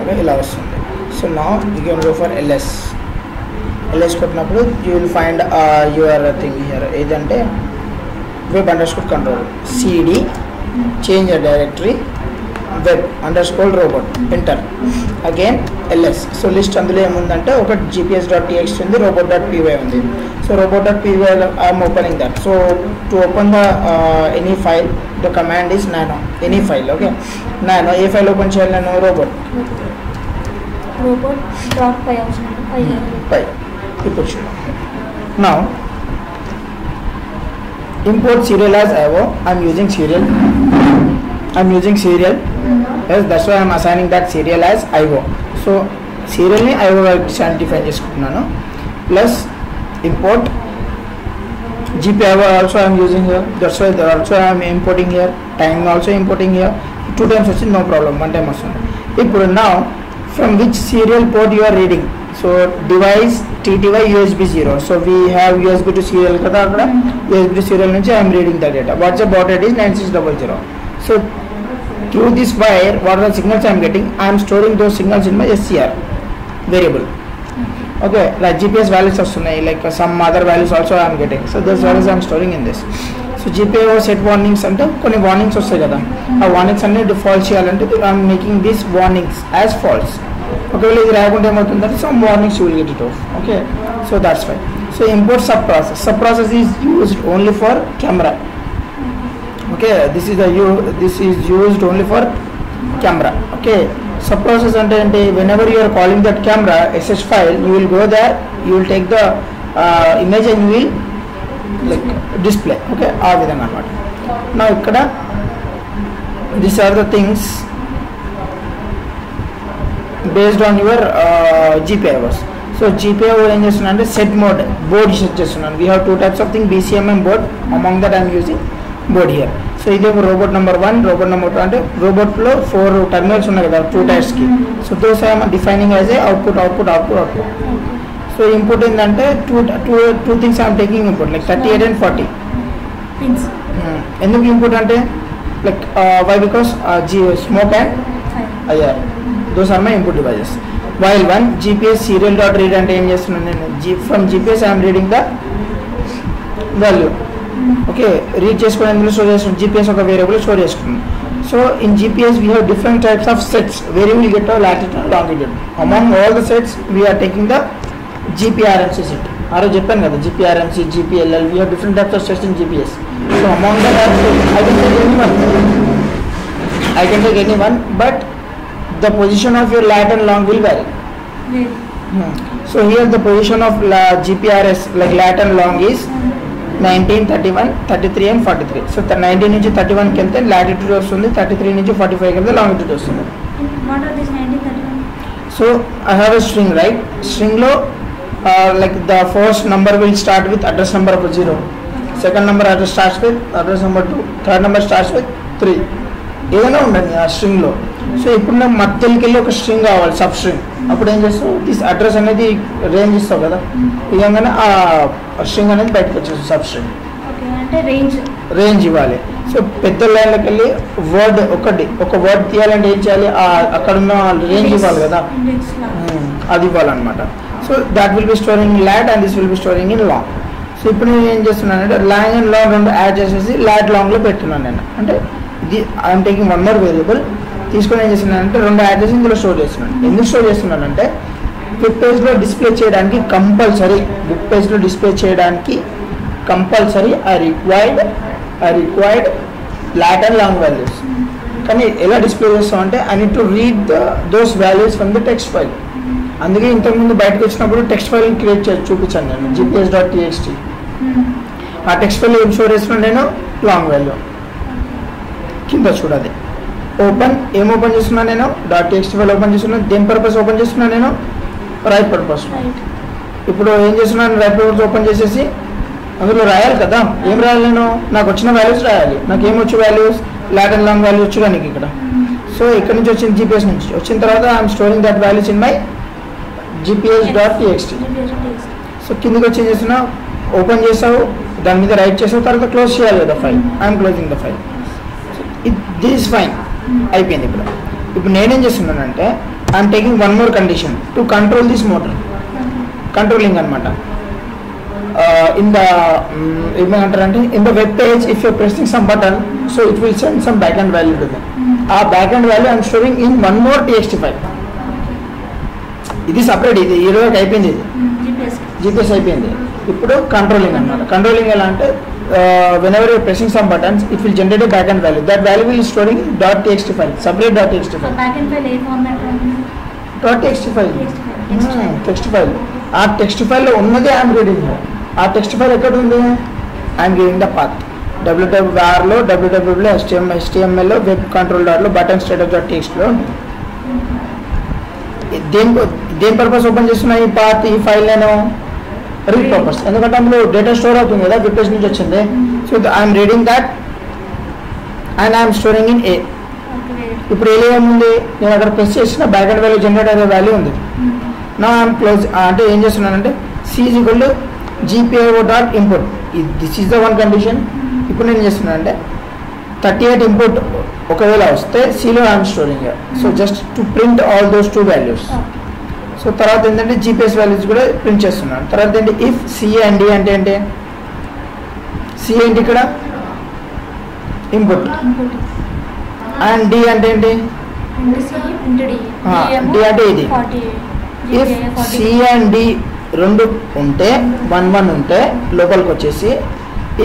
Okay ఇలా వస్తుంది. So now you can go for LS కొట్టినప్పుడు you will find your thing here ఏదంటే web underscore control CD change directory web underscore robot enter again LS. So list అందులో ఏముందంటే ఒకటి gps.txt ఉంది, robot.py ఉంది. So robot.py I'm opening that. So to open the any file the command is nano any file. Okay nano ఏ file open చేయాలి నేను robot.py ఇప్పుడు చూడండి. Now import serial as IO. I'm using serial. Yes, that's why I'm assigning that serial as IO. So serial ni IO identify చేసుకుంటున్నాను. Plus import GPIO also I'm using here. That's why also I'm importing here. Time also importing here. 2 times వచ్చింది, no problem. 1 time వస్తుంది. ఇప్పుడు now from which serial port you are reading? So device TTY USB 0. So we have USB to serial kada akkada USB to serial nunchi I am reading the data. What's the baud rate is 9600. So through this wire what are the signals I am getting? I am storing those signals in my SCR variable. Okay, like GPS values వస్తున్నాయి, like some other values also I am getting. So those values I am storing in this. So GPIO set warnings అంటే కొన్ని warnings వస్తాయి కదా, ఆ warnings అన్ని default చేయాలంటే I am making these warnings as false. ఒకవేళ ఇది రాకుండా ఏమవుతుందంటే some warnings you will get it off. Okay, so that's fine. So import sub-process is used only for camera. Okay, this is used only for camera. Okay, sub-process అంటే whenever you are calling that camera sh file, you will go there, you will take the image and you will like display. Okay, ఆ విధంగా అన్నమాట. Now ఇక్కడ these are the things based on your GPIOs. So GPIO ఏం చేస్తున్నా అంటే set mode board set చేస్తున్నాను. We have 2 types of thing, BCMM board. Among that I am using board here. So ఇది robot number 1, robot number 2 అంటే robot లో 4 terminals ఉన్నాయి కదా 2 types కి. So those I am defining as a output. So input ఏంటంటే two things I am taking input like 38 and 40 pins. ఎందుకు input అంటే like why because smoke and IR, those are my input devices. While one GPS serial.read అంటే ఏం చేస్తున్నాను నేను from GPS I am reading the value. Okay, read చేసుకుని అందులో store చేసుకున్నాను, GPS ఒక వేరియబుల్ స్టోర్ చేసుకున్నాను. So in GPS we have different types of sets where you will get a latitude and longitude. Among all the sets we are taking the GPRMC set. I చెప్పాను కదా GPRMC, GPLL, we have different types of sets in GPS. So among that I can take anyone, but the position of your lat and long will vary. So here the position of GPRS like lat and long is 19, 31, 33 and 43. So 19 నుంచి 31 కి వెళ్తే latitude వస్తుంది, 33 నుంచి 45 కి వెళ్తే longitude వస్తుంది. What are these 19, 31? So I have a string, right? String లో like the first number will start with address number of 0, second number address starts with address number 2, third number starts with 3. ఏదైనా ఉండండి ఆ string లో. So ఇప్పుడు నాకు మధ్యలోకి వెళ్ళి ఒక స్ట్రింగ్ కావాలి, సబ్ స్ట్రింగ్. అప్పుడు ఏం చేస్తావు, దిస్ అడ్రస్ అనేది రేంజ్ ఇస్తావు కదా, ఇవ్వగానే ఆ స్ట్రింగ్ అనేది బయటకు వచ్చేస్తుంది సబ్ స్ట్రింగ్. అంటే రేంజ్ ఇవ్వాలి. సో పెద్ద లైన్లోకి వెళ్ళి వర్డ్ ఒక వర్డ్ తీయాలంటే ఏం చేయాలి, అక్కడ ఉన్న రేంజ్ ఇవ్వాలి కదా, అది ఇవ్వాలన్నమాట. So that will be storing in lat and this will be storing in long. So ఇప్పుడు నేను ఏం చేస్తున్నానంటే లాంగ్ అండ్ లాంగ్ రెండు యాడ్ చేసేసి లాట్ లాంగ్లో పెట్టున్నాను నేను. అంటే ఇది ఐఎమ్ టేకింగ్ 1 more వేరియబుల్ తీసుకొని ఏం చేస్తున్నానంటే 2 యాడ్ చేసి ఇందులో స్టోర్ చేస్తున్నాను. ఎందుకు స్టోర్ చేస్తున్నానంటే వెబ్ పేజ్లో డిస్ప్లే చేయడానికి compulsory I required lot and long values. కానీ ఎలా డిస్ప్లే చేస్తామంటే I need to read those values from the text file. అందుకే ఇంతకుముందు బయటకు వచ్చినప్పుడు టెక్స్ట్ ఫైల్ క్రియేట్ చేసి చూపించాను నేను, gps.txt. ఆ టెక్స్ట్ ఫైల్ ఏం స్టోర్ చేస్తున్నాను నేను, లాంగ్ వాల్యూ. కింద చూడాలి ఏం ఓపెన్ చేస్తున్నాను నేను, .txt ఫైల్ ఓపెన్ చేస్తున్నాను. దేని పర్పస్ ఓపెన్ చేస్తున్నాను నేను, రైట్ పర్పస్. ఇప్పుడు ఏం చేస్తున్నాను, రైట్ పర్పస్ ఓపెన్ చేసేసి అందులో రాయాలి కదా, ఏం రాయాలి నేను, నాకు వచ్చిన వాల్యూస్ రాయాలి. నాకు ఏమొచ్చు values, lat and long value వచ్చు కానీ ఇక్కడ. సో ఇక్కడ నుంచి వచ్చింది GPS నుంచి వచ్చిన తర్వాత I'm storing that values in my gps.txt. So కిందకి వచ్చి ఏం చేస్తున్నా, ఓపెన్ చేసావు, దాని మీద రైట్ చేసావు, తర్వాత క్లోజ్ చేయాలి కదా file. I'm closing the file. This fine అయిపోయింది. ఇప్పుడు నేనేం చేస్తున్నానంటే I'm taking one more condition to control this motor. Controlling అనమాట. In the ఏమంటారంటే in the web page if you are pressing some button so it will send some backend value to them. ఆ backend value I am storing in one more txt file. ఇది separate, ఇది ఈ రోజు అయిపోయింది, ఇది GPS అయిపోయింది. ఇప్పుడు controlling అనమాట. కంట్రోలింగ్ ఎలా అంటే whenever you are pressing some buttons it will generate a backend value. That value will storing in .txt file, separate .txt file. backend file ఏ format .txt file, text file. ఆ text ఫైల్లో ఉన్నదే I'm reading. ఆ text file ఎక్కడ ఉంది? I'm giving the path. www.var లో www HTML లో web control డాట్లో బటన్ స్టేటస్ డాట్ టెక్స్ట్లో ఉంది. దేని పర్పస్ ఓపెన్ చేస్తున్నా ఈ పాత్, ఈ ఫైల్ నేను రీడ్ పర్పస్, ఎందుకంటే అందులో డేటా స్టోర్ అవుతుంది కదా, వెబ్ పేజ్ నుంచి వచ్చింది. So I'm reading that and I'm storing in A. ఇప్పుడు ఏలో ఏముంది? నేను అక్కడ ప్రెస్ చేసిన బ్యాక్ అండ్ వాల్యూ జనరేట్ అయ్యే వాల్యూ ఉంది. నా ఐఎమ్ క్లోజ్ అంటే ఏం చేస్తున్నానంటే C GPIO.input. This is the one condition. ఇప్పుడు నేను చేస్తున్నానంటే 38 ఇన్పుట్ ఒకవేళ వస్తే Cలో I'm storing. So just to print all those 2 values. So తర్వాత ఏంటంటే GPS వాల్యూస్ కూడా ప్రింట్ చేస్తున్నాను. తర్వాత ఏంటి ఇఫ్ C అండ్ D అంటే ఏంటి? C ఏంటి ఇక్కడ? ఇన్పుట్. అండ్ D అంటే ఏంటి? D అంటే ఇది. ఇఫ్ C అండ్ D రెండు ఉంటే 1 ఉంటే లోపలికి వచ్చేసి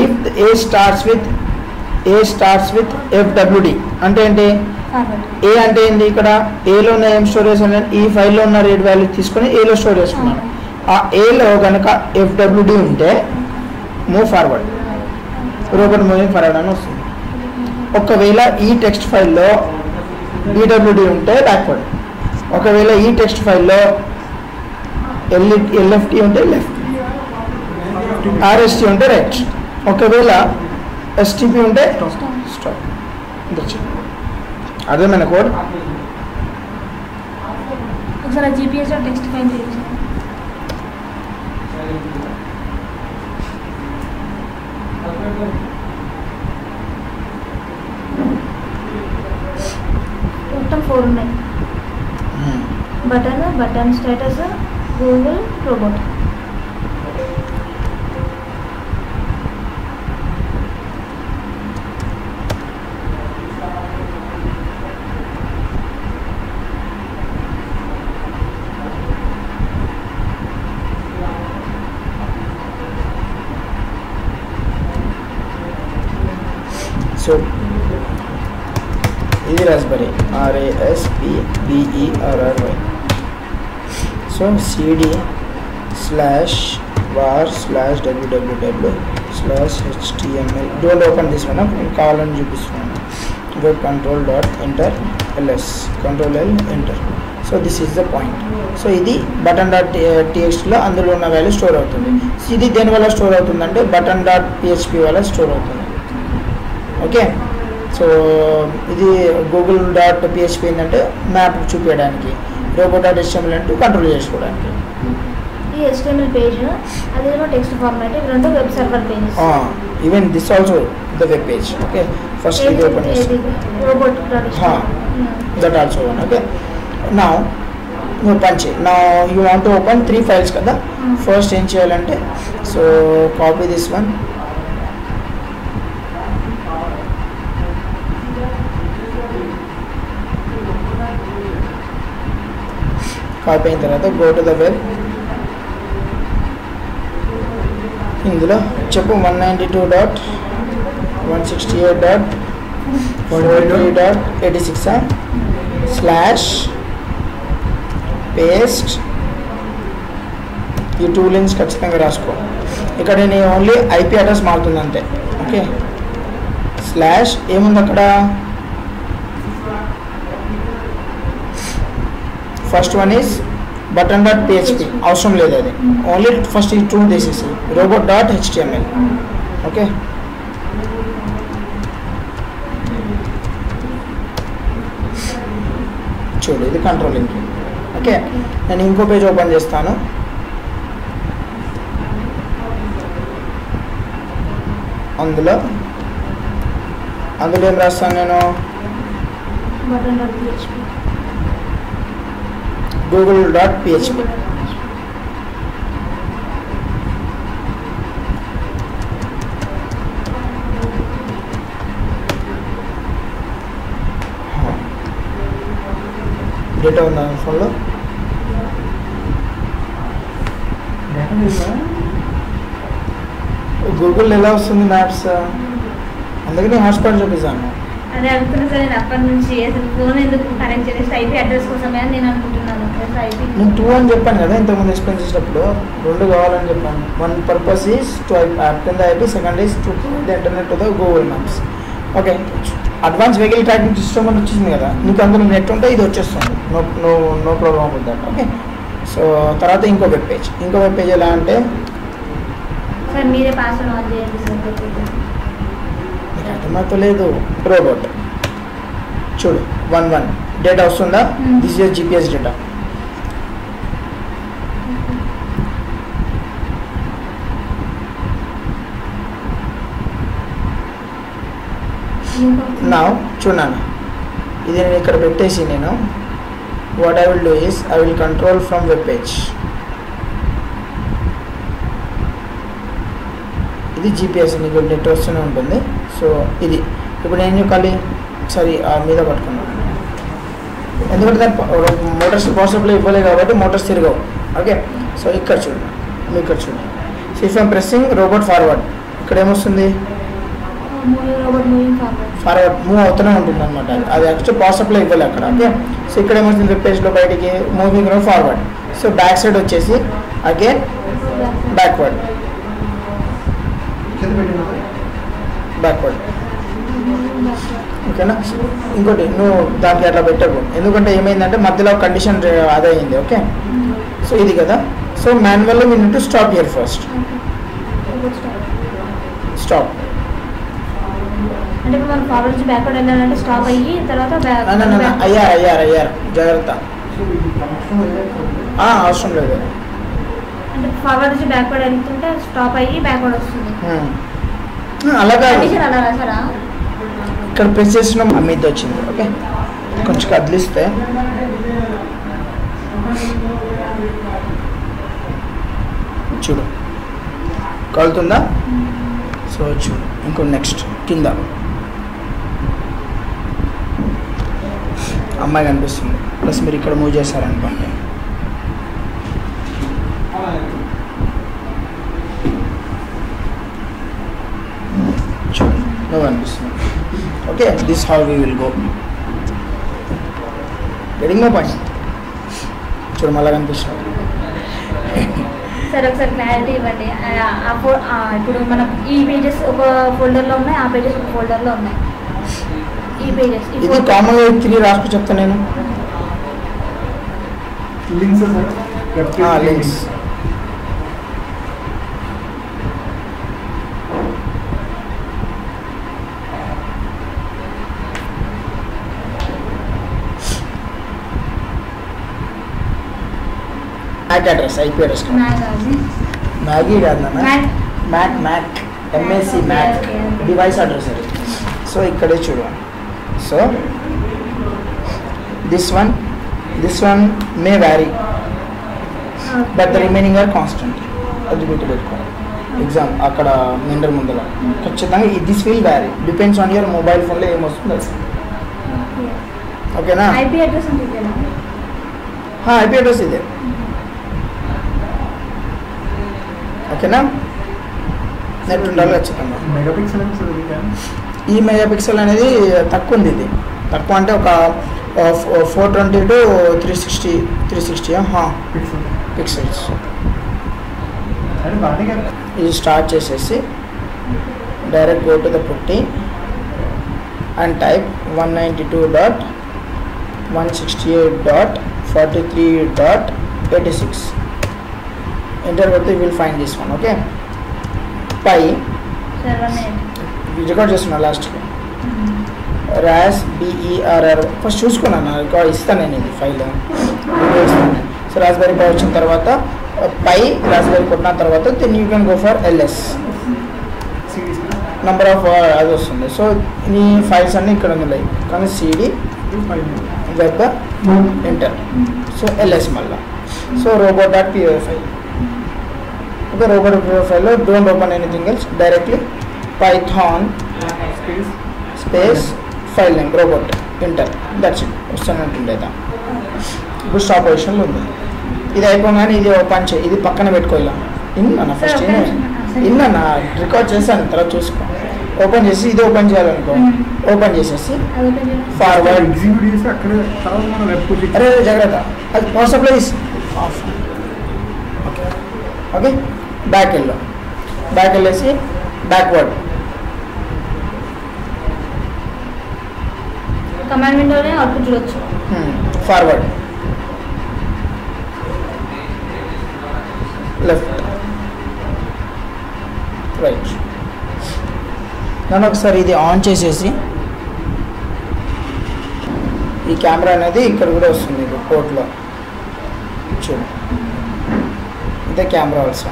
if A starts with FWD అంటే ఏంటి? ఏ అంటే ఏంటి? ఇక్కడ ఏలో ఉన్న ఏం స్టోర్ చేసాను, ఈ ఫైల్లో ఉన్న రీడ్ వాల్యూ తీసుకొని ఏలో స్టోర్ చేసుకున్నాను. ఆ ఏలో కనుక FWD ఉంటే move forward, robot moving forward అని వస్తుంది. ఒకవేళ ఈ టెక్స్ట్ ఫైల్లో BWD ఉంటే బ్యాక్వర్డ్, ఒకవేళ ఈ టెక్స్ట్ ఫైల్లో LFT ఉంటే లెఫ్ట్, RST ఉంటే రైట్, ఒకవేళ STP ఉంటే స్టాప్. అర్థమైన కోడ్. ఒకసారి GPS టెక్స్ట్ ఫైల్ మొత్తం 4 ఉన్నాయి. Button status, Google, robot. So ఇది Raspberry RASPBERRY. So cd/var/www/html. Don't open this one, నేను కావాలని చూపిస్తున్నాను. Web control dot enter ls, control L enter. So this is the point. So ఇది button dot TXTలో అందులో ఉన్న వాల్యూ స్టోర్ అవుతుంది. ఇది దేనివల్ల స్టోర్ అవుతుందంటే బటన్ డాట్ PHP వల్ల స్టోర్ అవుతుంది. ఓకే. సో ఇది గూగుల్ డాట్ PHP ఏంటంటే మ్యాప్ చూపించడానికి, robo.html అంటే కంట్రోల్ చేసుకోవడానికి. ఈ HTML పేజ్ అదేమో టెక్స్ట్ ఫార్మాట్, రెండు web server pages. Even this also the web page. Okay, first ఇది ఓపెన్ చేస్తాను. Robot that also one. Okay, now నువ్వు పంచే. Now you want to open 3 files కదా. ఫస్ట్ ఏం చేయాలంటే so copy this one, copy అయిన తర్వాత గో టు ద వెబ్. ఇందులో చెప్పు 192.168.86/పేస్ట్. ఈ 2 లింక్స్ ఖచ్చితంగా రాసుకో. ఇక్కడ నేను ఓన్లీ IP అడ్రస్ మారుతుంది అంతే. ఓకే, స్లాష్ ఏముంది అక్కడ? ఫస్ట్ వన్ ఈజ్ button.php, అవసరం లేదు అది. ఓన్లీ ఫస్ట్ ఈ 2 తీసేసి robot.html. ఓకే, చూడు ఇది కంట్రోలింగ్. ఓకే, నేను ఇంకో పేజ్ ఓపెన్ చేస్తాను. అందులో ఏం రాస్తాను నేను? google.php. డేటా ఉందా ఫోన్లో? గూగుల్ ఎలా వస్తుంది మ్యాప్స్? అందుకని హాట్స్పాట్ చూపిస్తాను. అదే అనుకున్నా సార్, నేను అప్పటి నుంచి అసలు ఫోన్ ఎందుకు కనెక్ట్ చేసి ఐపీ అడ్రస్ కోసమే అని నేను అనుకుంటున్నాను. నేను 2 అని చెప్పాను కదా ఇంతకుముందు ఎక్స్ప్లెయిన్ చేసేటప్పుడు, 2 కావాలని చెప్పాను. One purpose is to obtain the IP, second is to the internet to the Google Maps. Okay, advance vehicle tracking system అని వచ్చింది కదా, నీకు అందులో నెట్ ఉంటే ఇది వచ్చేస్తుంది. No problem with that. Okay, so తర్వాత ఇంకో వెబ్ పేజ్ ఎలా అంటే సార్ మీరే పాస్వర్డ్ ఆన్ చేయండి సార్. నీకు అర్థమవుతలేదు. రోబోట్ చూడు 11 డేటా వస్తుందా? This is GPS data. నా చూడన్నా, ఇది నేను ఇక్కడ పెట్టేసి నేను what I will do is I will control from web page. ఇది జీపీఎస్, నీకు నెట్ వస్తూనే ఉంటుంది. సో ఇది ఇప్పుడు నేను చెప్పాలి, సరే మీద పట్టుకున్నాను ఎందుకంటే దాని మోటార్స్ పాసిబుల్ ఇవ్వలేదు కాబట్టి మోటార్స్ తిరగవు. ఓకే, సో ఇక్కడ చూడండి, మీరు ఇక్కడ చూడండి. So if I'm pressing robot forward, ఇక్కడ ఏమొస్తుంది? ఫార్వర్డ్ మూవ్ అవుతూనే ఉంటుంది అనమాట. అది యాక్చువల్ పాసిబుల్ ఇవ్వలేదు అక్కడ. ఓకే, సో ఇక్కడ ఏమొస్తుంది? వెబ్ పేజ్లో బయటికి moving forward. So back side వచ్చేసి అగైన్ బ్యాక్వర్డ్. ఓకేనా? ఇంకోటి నువ్వు దానికి అట్లా పెట్టకు, ఎందుకంటే ఏమైందంటే మధ్యలో కండిషన్ అదే అయింది. ఓకే, సో ఇది కదా. సో మాన్యువల్లో we need to stop here first. Stop అంటే మనం ఫార్వర్డ్ నుంచి బ్యాక్వర్డ్ వెళ్ళాలంటే స్టాప్ అయ్యి తర్వాత అయ్యారు జాగ్రత్త. అవసరం లేదు. అంటే ఫార్వర్డ్ నుంచి బ్యాక్వర్డ్ వెళ్తుంటే స్టాప్ అయ్యి బ్యాక్వర్డ్ వస్తుంది. అలాగా అలా రాసారా? ఇక్కడ ప్రెస్ చేసిన మీద వచ్చింది. ఓకే, కొంచెం కదిలిస్తే చూడు కలుతుందా? సో చూడు ఇంకో నెక్స్ట్ కింద అమ్మాయి కనిపిస్తుంది. ప్లస్ మీరు ఇక్కడ మూవ్ చేశారనుకోండి, చూడు నువ్వు కనిపిస్తుంది. Okay, this how we will go. Getting my point? చూడు మళ్ళీ కనిపిస్తుంది. సరే ఒకసారి క్లారిటీ ఇవ్వండి. ఇప్పుడు మనం ఈ పేజెస్ ఒక ఫోల్డర్లో ఉన్నాయి, ఆ పేజెస్ ఒక ఫోల్డర్లో ఉన్నాయి. ఈ పేజెస్ ఇది కామన్గా 3 రాసుకు చెప్తా నేను. Links MAC address, IP address. Maggi కాదు నాన్న, MAC MSC MAC device address అది. సో ఇక్కడే చూడు. So this one may vary but the remaining are constant. అది గుర్తుపెట్టుకో. ఎగ్జామ్ అక్కడ మెండర్ ముందర ఖచ్చితంగా this will vary, depends on your mobile ఫోన్లో ఏమొస్తుందో. ఓకేనా? ఐపీ అడ్రస్ ఐపీ అడ్రస్ ఇదే. ఓకేనా? నెట్ ఉండాలి ఖచ్చితంగా. ఈ మెగాపిక్సెల్ అనేది తక్కువ ఉంది. ఇది తక్కువ అంటే ఒక 420 to 360 పిక్సెల్స్. ఇది స్టార్ట్ చేసేసి direct go to the PuTTY and type 192.168.43.86. Enter కొడితే will find this one. Okay, Pi record చేస్తున్నా లాస్ట్కి ర్యాస్ BERR ఫస్ట్ చూసుకున్నాను. రికార్డ్ ఇస్తాను నేను, ఇది ఫైల్ వీడియో ఇస్తాను. సో రాస్బెరీ పై వచ్చిన తర్వాత పై రాస్బెరీ కొట్టిన తర్వాత then you can go for LS number of అది వస్తుంది. సో ఈ ఫైల్స్ అన్నీ ఇక్కడ ఉన్నాయి. కానీ CD web enter. So ls మళ్ళీ. So robot.py file. Okay, robot.py ఫైల్లో don't open anything else, directly Python space file name robot enter, that's it, వస్తున్నట్టుండేదా. ఇప్పుడు స్టాప్ పొజిషన్లో ఉంది. ఇది అయిపోగానే ఇది ఓపెన్ చేయి, ఇది పక్కన పెట్టుకో. ఇలా ఇన్నా ఫస్ట్ ఇన్నా రికార్డ్ చేశాను, తర్వాత చూసుకో. ఓపెన్ చేసి ఇది ఓపెన్ చేయాలనుకో, ఓపెన్ చేసేసి ఫార్వర్డ్ ఎగ్జిక్యూట్ చేసి అక్కడ తర్వాత మనం వెబ్ అరే జాగ్రత్త, అది power supply of. Okay okay, back వెళ్ళేసి బ్యాక్వర్డ్, కమాండ్ విండోనే అవుట్పుట్ చూడొచ్చు. Forward, left, right. నన్ను ఒకసారి ఇది ఆన్ చేసేసి ఈ కెమెరా అనేది ఇక్కడ కూడా వస్తుంది పోర్ట్లో చూడు, ఇదే కెమెరా ఆల్సో.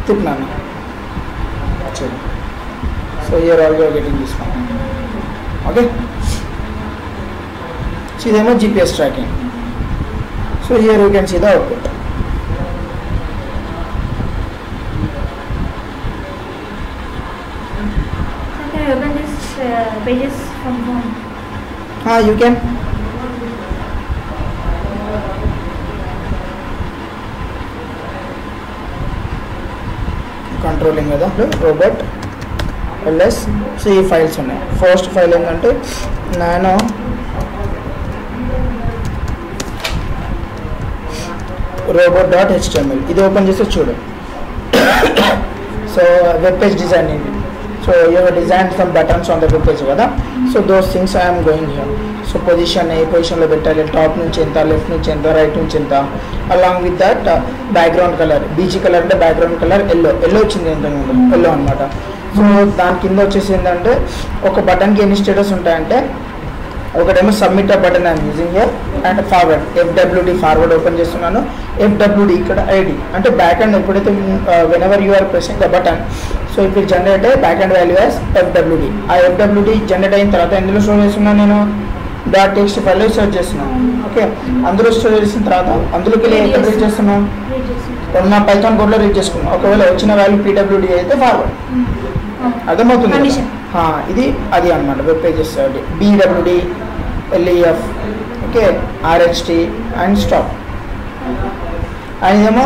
తిప్పినాను చూడు. సో ఇయర్ ఆల్సో గెటింగ్ తీసుకోండి. ఓకే, సో ఇదేమో GPS tracking. So here you can see the output. Open this pages from phone. You can. Controlling కదా రోబోట్ ls. సో ఈ ఫైల్స్ ఉన్నాయి. ఫస్ట్ ఫైల్ ఏంటంటే nano robot.html. ఇది open చేస్తే చూడు. So web page design ఇది. So you have designed some buttons on the web page కదా. So those things I am going here. So position ఏ పొజిషన్లో పెట్టాలి, టాప్ నుంచి ఎంత, లెఫ్ట్ నుంచి ఎంత, రైట్ నుంచి ఎంత, along with that background colour, BG colour అంటే బ్యాక్గ్రౌండ్ కలర్ ఎల్లో వచ్చింది ఏంటంటే ఎల్లో అనమాట. సో దాని కింద వచ్చేసి ఏంటంటే ఒక బటన్కి ఎన్ని స్టేటస్ ఉంటాయంటే, ఒకటేమో submit a button I'm using here and forward, FWD forward open చేస్తున్నాను. FWD ఇక్కడ ఐడి అంటే బ్యాక్ అండ్ ఎప్పుడైతే whenever you are pressing the button, so it will generate back and value as FWD. ఆ FWD generate అయిన తర్వాత ఎందులో store చేస్తున్నాను నేను, .txt ఫైల్లో స్టోర్ చేస్తున్నాను. ఓకే, అందులో స్టోర్ చేసిన తర్వాత అందులోకి వెళ్ళి ఎక్కడ రీడ్ చేస్తున్నాను, నా పైథాన్ కోడ్లో రీడ్ చేసుకున్నాను. ఒకవేళ వచ్చిన వాల్యూ PWD అయితే ఫార్వర్డ్. అర్థమవుతుంది. ఇది అది అనమాట web pages. BWD, LEF, okay, RHT and stop. ఇదేమో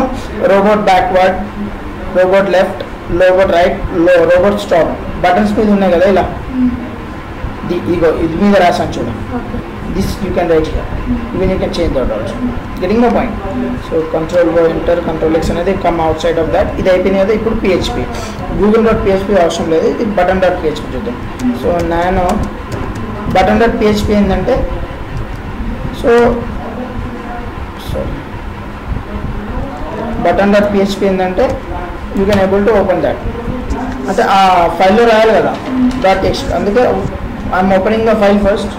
robot backward, robot left, robot right, robot stop. Buttons మీద ఉన్నాయి కదా ఇలా, ఇగో ఇది మీద రాసాను చూడ. This you can write here, even you can change that also. Getting my point. So control enter, control X అనేది come outside of that. ఇది అయిపోయింది కదా. ఇప్పుడు PHP, Google.php అవసరం లేదు, ఇది button.php చూద్దాం. సో నేను button.php ఏంటంటే, సో button.php ఏంటంటే you can able to open that. అంటే ఆ ఫైల్లో రాయాలి కదా .txt, అందుకే I'm opening the file first.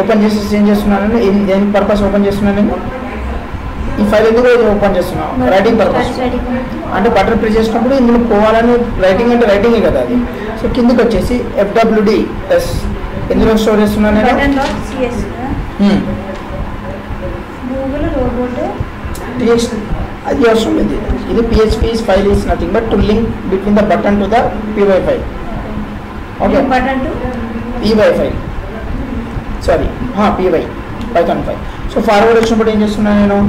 Open చేసి ఏం చేస్తున్నాను, దేని పర్పస్ ఓపెన్ చేస్తున్నాను నేను, ఈ ఫైల్ ఎందుకు ఓపెన్ చేస్తున్నాను, రైటింగ్ పర్పస్. అంటే బటన్ ప్రెస్ చేసినప్పుడు ఇందులో పోవాలని, రైటింగ్ అంటే రైటింగే కదా అది. సో కిందకి వచ్చేసి FWD ఎందులో స్టోర్ చేస్తున్నాను నేను, అది అవసరం లేదు. ఇది PHP file is nothing but to link between the button to the py file. Okay, py file, sorry py Python file. So forward వచ్చినప్పుడు ఏం చేస్తున్నాను నేను,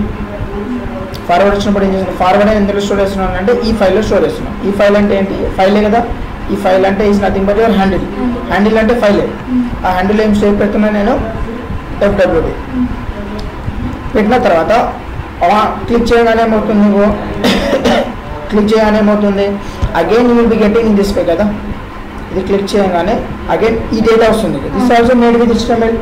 ఫార్వర్డ్ ఎందులో స్టోర్ చేస్తున్నాను అంటే ఈ ఫైల్లో స్టోర్ చేస్తున్నాను. ఈ ఫైల్ అంటే ఏంటి, ఫైలే కదా. ఈ ఫైల్ అంటే is nothing but your handle. Handle అంటే ఫైలే. ఆ హ్యాండిల్ ఏం సేవ్ పెడుతున్నాను నేను, FWD పెట్టిన తర్వాత క్లిక్ చేయగానే ఏమవుతుంది, again you will be getting in this way కదా. ఇది క్లిక్ చేయగానే అగైన్ ఈ డేటా వస్తుంది. This also made with HTML,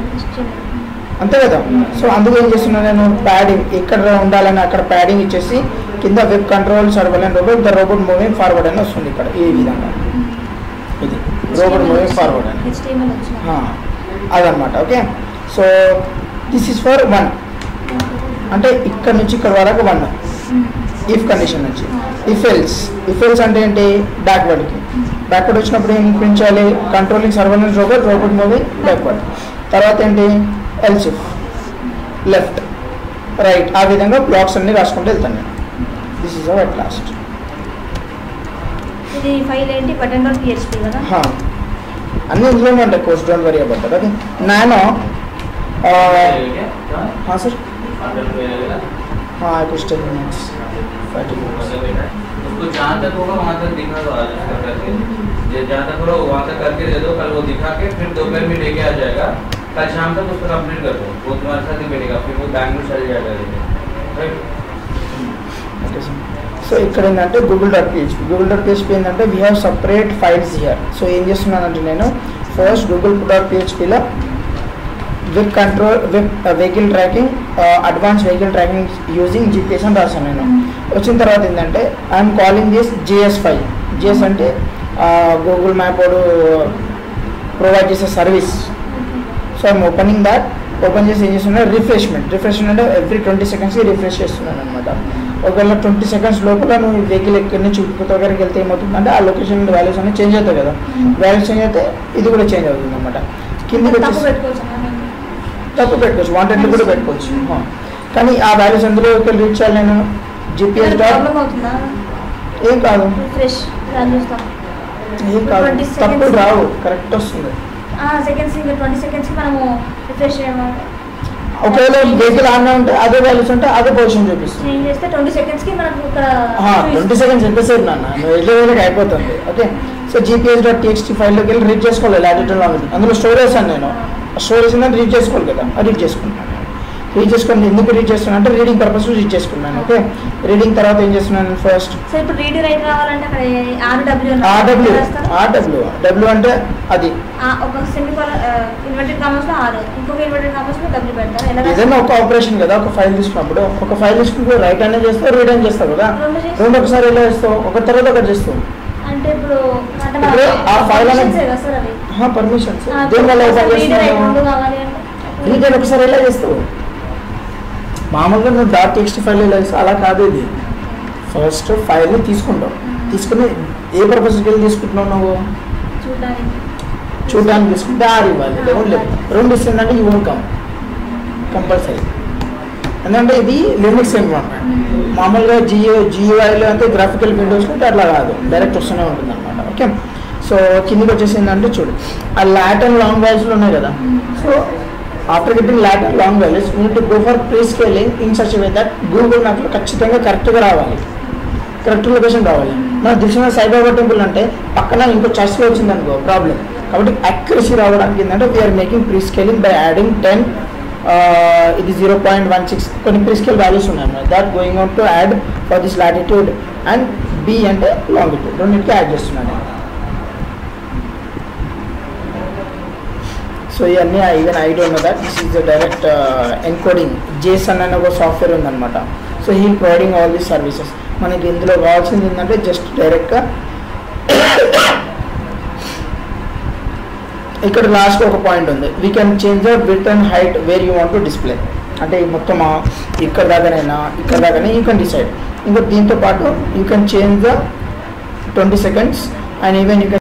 అంతే కదా. సో అందుకు ఏం చేస్తున్నాను నేను, ప్యాడింగ్ ఎక్కడ ఉండాలని అక్కడ ప్యాడింగ్ ఇచ్చేసి కింద web control server and robot the robot moving forward అని వస్తుంది ఇక్కడ. ఈ విధంగా ఇది రోబోట్ మూవింగ్ ఫార్వర్డ్ అని అదనమాట. Okay, so this is for 1 అంటే ఇక్కడ నుంచి ఇక్కడ వరకు 1 ఇఫ్ కండిషన్ నుంచి. ఇఫ్ ఎల్స్ అంటే ఏంటి, బ్యాక్వర్డ్ వచ్చినప్పుడు ఏం పెంచాలి, controlling server and robot moving backward. తర్వాత ఏంటి, ఎల్స్ ఇఫ్ లెఫ్ట్, రైట్ ఆ విధంగా బ్లాక్స్ అన్ని రాసుకుంటూ వెళ్తాను నేను. This is our at last. ఇది ఫైల్ ఏంటి button.php కదా? అన్ని ఇందులోనే ఉంటాయి course, don't worry about that. Okay nano हाँ सर हाँ कुछ 10 minutes 30 minutes उसको जहाँ तक होगा वहाँ तक दिखा दो आज करके, जहाँ तक होगा वहाँ तक करके दे दो, कल वो दिखा के फिर दोपहर में लेके आ जाएगा, कल शाम तक उसको कंप्लीट कर दो, वो तुम्हारे साथ ही बैठेगा, फिर वो बैंगलोर चल जाएगा लेके. Okay sir. సో ఇక్కడ ఏంటంటే గూగుల్.php ఏంటంటే we have separate files here. So ఏం చేస్తున్నానంటే నేను ఫస్ట్ గూగుల్.phpలో web control vehicle tracking advance vehicle tracking using GPS అని రాశాను నేను. వచ్చిన తర్వాత ఏంటంటే I'm calling this JS file. JS అంటే గూగుల్ మ్యాప్ వాడు ప్రొవైడ్ చేసే service. So I'm opening that. Open చేసి ఏం చేస్తున్నా రిఫ్రెష్మెంట్ అంటే ఎవ్రీ 20 secondsకి రిఫ్రెష్ చేస్తున్నాను అనమాట. ఒకవేళ 20 seconds లోపల నువ్వు ఈ వెహికల్ ఎక్కడి నుంచి కొత్త దగ్గరికి వెళ్తే ఏమవుతుందంటే ఆ లొకేషన్ వాల్యూస్ అన్నీ చేంజ్ అవుతాయి కదా. వాల్యూస్ చేంజ్ అయితే ఇది కూడా చేంజ్ అవుతుంది అనమాట. కిందికి వచ్చేసి తప్పు పెట్టుకోవచ్చు, వాంటెడ్ కూడా పెట్టుకోవచ్చు. కానీ ఆ వాల్యూస్ ఎందులో రీచ్ చేయాలి నేను జీపీఎస్ ఏం కాదు ఏం కాదు తప్పులు రావు, కరెక్ట్ వస్తుంది. ఒకవేళ వెహికల్ ఆన్ ఉంటే అదే వాల్యూస్ ఉంటే అదే పొజిషన్ చూపిస్తుంది. 20 secondsకి మనకు ఇక్కడ 20 seconds ఎంతసేపు నాన్న నువ్వు వెళ్ళే వాళ్ళకి అయిపోతుంది. ఓకే సో gps.txt ఫైల్లోకి వెళ్ళి రీడ్ చేసుకోవాలి లాటిట్యూడ్ లాంగిట్యూడ్. అందులో స్టోరేజ్ అని నేను స్టోరేజ్ ఉందని రీడ్ చేసుకోవాలి కదా, రీడ్ చేసుకుంటాను. రీడ్ చేసుకుని ఎందుకు రీడ్ చేస్తున్నాను అంటే రీడింగ్ పర్పస్ రీడ్ చేసుకున్నాను. ఓకే రీడింగ్ తర్వాత ఏం చేస్తున్నాను ఫస్ట్ ఇప్పుడు రీడ్ రైట్ రావాలంటే డబ్ల్యూ అంటే అది ఒక ఇన్వర్టెడ్ కామర్స్ లో ఆర్, ఇంకొక ఇన్వర్టెడ్ కామర్స్ లో డబ్ల్యూ పెడతారు. ఏదైనా ఒక ఆపరేషన్ కదా, ఒక ఫైల్ తీసుకున్నప్పుడు ఒక ఫైల్ తీసుకుంటే రైట్ అనే చేస్తావు, రీడ్ అని చేస్తావు కదా. రెండు ఒకసారి ఎలా చేస్తావు, ఒక తర్వాత ఒకటి చేస్తావు. అంటే ఇప్పుడు ఆ ఫైల్ పర్మిషన్స్ దేనివల్ల రీడ్ అని ఒకసారి ఎలా చేస్తావు. మామూలుగా నువ్వు .txt ఫైల్ ఎలా చేస్తావు అలా కాదు. ఇది ఫస్ట్ ఫైల్ని తీసుకుంటావు, తీసుకుని ఏ పర్పస్కి వెళ్ళి తీసుకుంటున్నావు నువ్వు చూడడానికి తీసుకుంటే ఆర్ ఇవ్వాలి, లేకుంటే రెండు ఇస్తుందంటే యూ వోంట్ కమ్ కంపల్సరీ. ఎందుకంటే ఇది లినక్స్ ఎన్విరాన్మెంట్. మామూలుగా జియూఐలో అంటే గ్రాఫికల్ విండోస్లో అట్లా కాదు, డైరెక్ట్ వస్తూనే ఉంటుంది అనమాట. ఓకే సో కిందికి వచ్చేసి ఏంటంటే చూడు ఆ లాట్ అండ్ లాంగ్ వాల్యూస్లో ఉన్నాయి కదా. So after getting lot and long values you need to go for pre scaling in such way that Google మ్యాప్లో ఖచ్చితంగా కరెక్ట్గా రావాలి, కరెక్ట్ లొకేషన్ రావాలి. మన దిశ సాయిబాబా టెంపుల్ అంటే పక్కన ఇంకో చర్చ్లో వచ్చింది అనుకో ప్రాబ్లం. కాబట్టి అక్యురసీ రావడానికి ఏంటంటే we're making pre scaling by adding 10 ఇది 0.16 కొన్ని ప్రీ స్కేల్ వాల్యూస్ ఉన్నాయి that going out to add for this latitude and B అంటే లాంగిట్యూడ్ రెండింటికి యాడ్ చేస్తున్నాను. సో ఇవన్నీ even I don't know that this is the direct encoding JSON అనే ఒక software ఉందన్నమాట. So he providing all these services. మనకి ఇందులో కావాల్సింది ఏంటంటే జస్ట్ డైరెక్ట్గా ఇక్కడ లాస్ట్ ఒక పాయింట్ ఉంది, we can change the width and height where you want to display. అంటే మొత్తం ఇక్కడ దాకానైనా ఇక్కడ దాకానే యూ కెన్ డిసైడ్. ఇంకా దీంతో పాటు you can change the 20 seconds and even you can